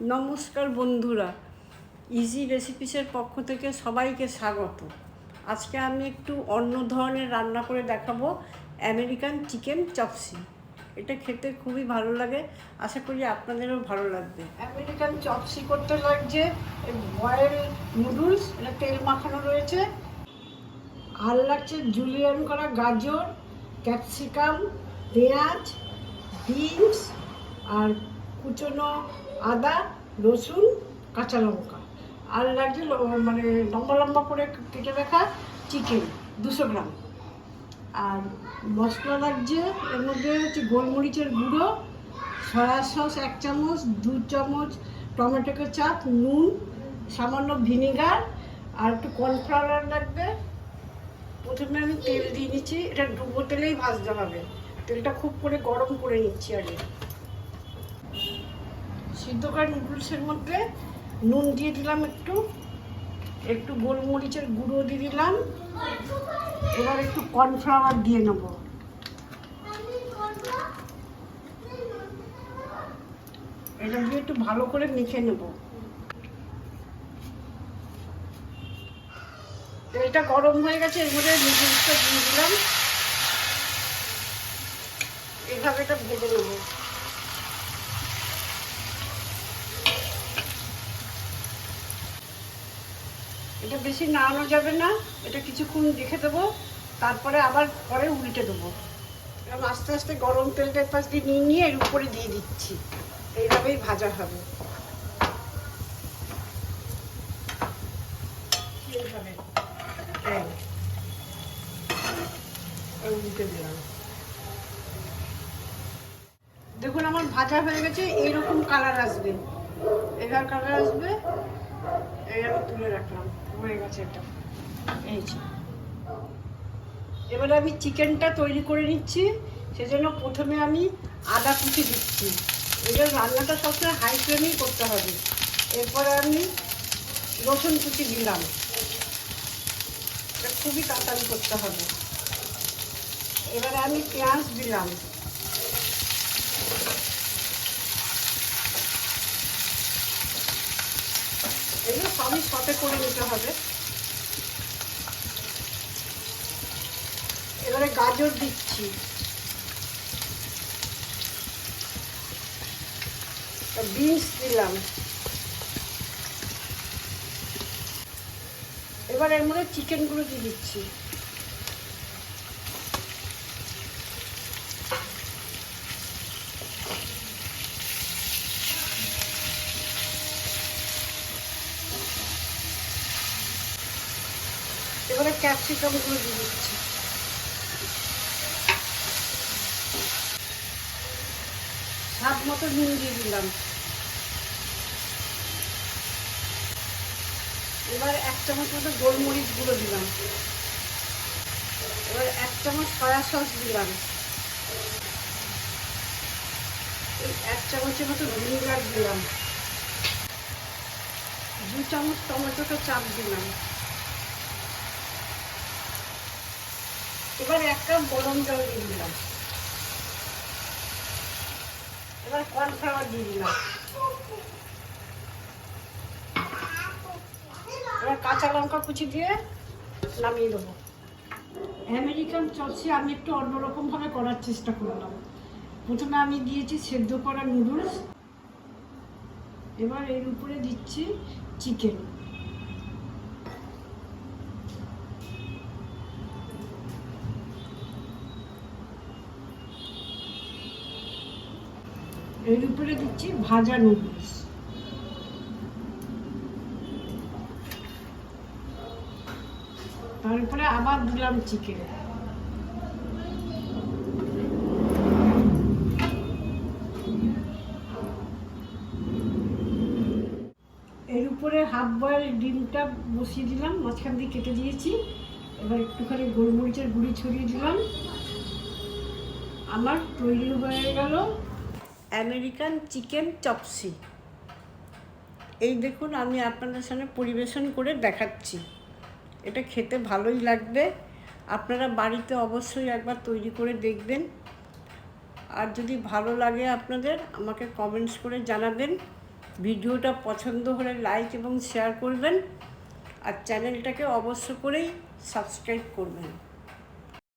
নমস্কার বন্ধুরা, ইজি রেসিপিসের পক্ষ থেকে সবাইকে স্বাগত। আজকে আমি একটু অন্য ধরনের রান্না করে দেখাবো, আমেরিকান চিকেন চপসি। এটা খেতে খুবই ভালো লাগে, আশা করি আপনাদেরও ভালো লাগবে। আমেরিকান চপসি করতে লাগছে বয়েল নুডলস, এটা তেল মাখানো রয়েছে, আর লাগছে জুলিয়ান করা গাজর, ক্যাপসিকাম, পেঁয়াজ, বিনস, আর কুচনো আদা, রসুন, কাঁচা লঙ্কা, আর লাগছে মানে লম্বা লম্বা করে কেটে রাখা চিকেন 200 গ্রাম। আর মশলা লাগছে, এর মধ্যে হচ্ছে গোলমরিচের গুঁড়ো, সয়া সস 1 চামচ, 2 চামচ টমেটো কেচাপ, নুন, সামান্য ভিনেগার, আর একটু কর্নফ্লাওয়ার লাগবে। প্রথমে আমি তেল দিয়ে নিচ্ছি, এটা ডুবো তেলেই ভাজতে হবে। তেলটা খুব করে গরম করে নিচ্ছি আগে। সিদ্ধ করা নুডলসের মধ্যে নুন দিয়ে দিলাম, একটু গোলমরিচের গুঁড়ো দিয়ে দিলাম। এবার একটু কর্নফ্লাওয়ার দিয়ে নেব। এটা দিয়ে একটু ভালো করে মেখে নেব। তেলটা গরম হয়ে গেছে, এর মধ্যে নুডলসটা দিয়ে দিলাম। এভাবে এটা ভেজে নেব। এটা বেশি নাড়ানো যাবে না, এটা কিছুক্ষণ রেখে দেবো, তারপরে আবার পরে উল্টে দেবো। এরকম আস্তে আস্তে গরম তেলটা পাশ দিয়ে নিয়ে এর উপরে দিয়ে দিচ্ছি, এইভাবেই ভাজা হবে। এইভাবে উল্টে দিলাম। দেখুন আমার ভাজা হয়ে গেছে, এইরকম কালার আসবে, এগার কালার আসবে। এইভাবে তুলে রাখলাম, হয়ে গেছে এটা। এই এবারে আমি চিকেনটা তৈরি করে নিচ্ছি, সেজন্য প্রথমে আমি আদা কুচি দিচ্ছি। এবার রান্নাটা সবসময় হাই ফ্লেমেই করতে হবে। এরপরে আমি রসুন কুচি দিলাম, এটা খুবই তাড়াতাড়ি করতে হবে। এবারে আমি পেঁয়াজ দিলাম, এগুলো সবই সতে করে নিতে হবে। এবারে গাজর দিচ্ছি, বিনস দিলাম। এবার এর মধ্যে চিকেনগুলো দিয়ে দিচ্ছি। এবারে ক্যাপসিকামগুলো দিয়ে দিচ্ছি। স্বাদ মতো নুন দিয়ে দিলাম। এবার 1 চামচ মতো গোলমরিচ গুঁড়ো দিলাম। এবার 1 চামচ সয়া সস দিলাম। এই 1 চামচের মতো ভিনেগার দিলাম। 2 চামচ টমেটো চাপ দিলাম। এবার 1 কাপ গরম জল দিয়ে দিলাম। এবার কর্নফ্লাওয়ার দিয়ে দিলাম। এবার কাঁচা লঙ্কা কুচি দিয়ে নামিয়ে দেবো। আমেরিকান চপসি আমি একটু অন্যরকমভাবে করার চেষ্টা করলাম। প্রথমে আমি দিয়েছি সেদ্ধ করা নুডলস, এবার এর উপরে দিচ্ছি চিকেন। এর উপরে দিচ্ছি ভাজা নুডলস। তারপরে আবার দিলাম চিকেন। এর উপরে হাফ বয়েল ডিমটা বসিয়ে দিলাম, মাঝখান দিয়ে কেটে দিয়েছি। এবার একটুখানি গোলমরিচের গুঁড়ি ছড়িয়ে দিলাম। আমার তৈরি হয়ে গেল আমেরিকান চিকেন চপসি। এই দেখুন, আমি আপনাদের সামনে পরিবেশন করে দেখাচ্ছি। এটা খেতে ভালোই লাগবে, আপনারা বাড়িতে অবশ্যই একবার তৈরি করে দেখবেন। আর যদি ভালো লাগে আপনাদের, আমাকে কমেন্টস করে জানাবেন। ভিডিওটা পছন্দ হলে লাইক এবং শেয়ার করবেন, আর চ্যানেলটাকে অবশ্য করেই সাবস্ক্রাইব করবেন।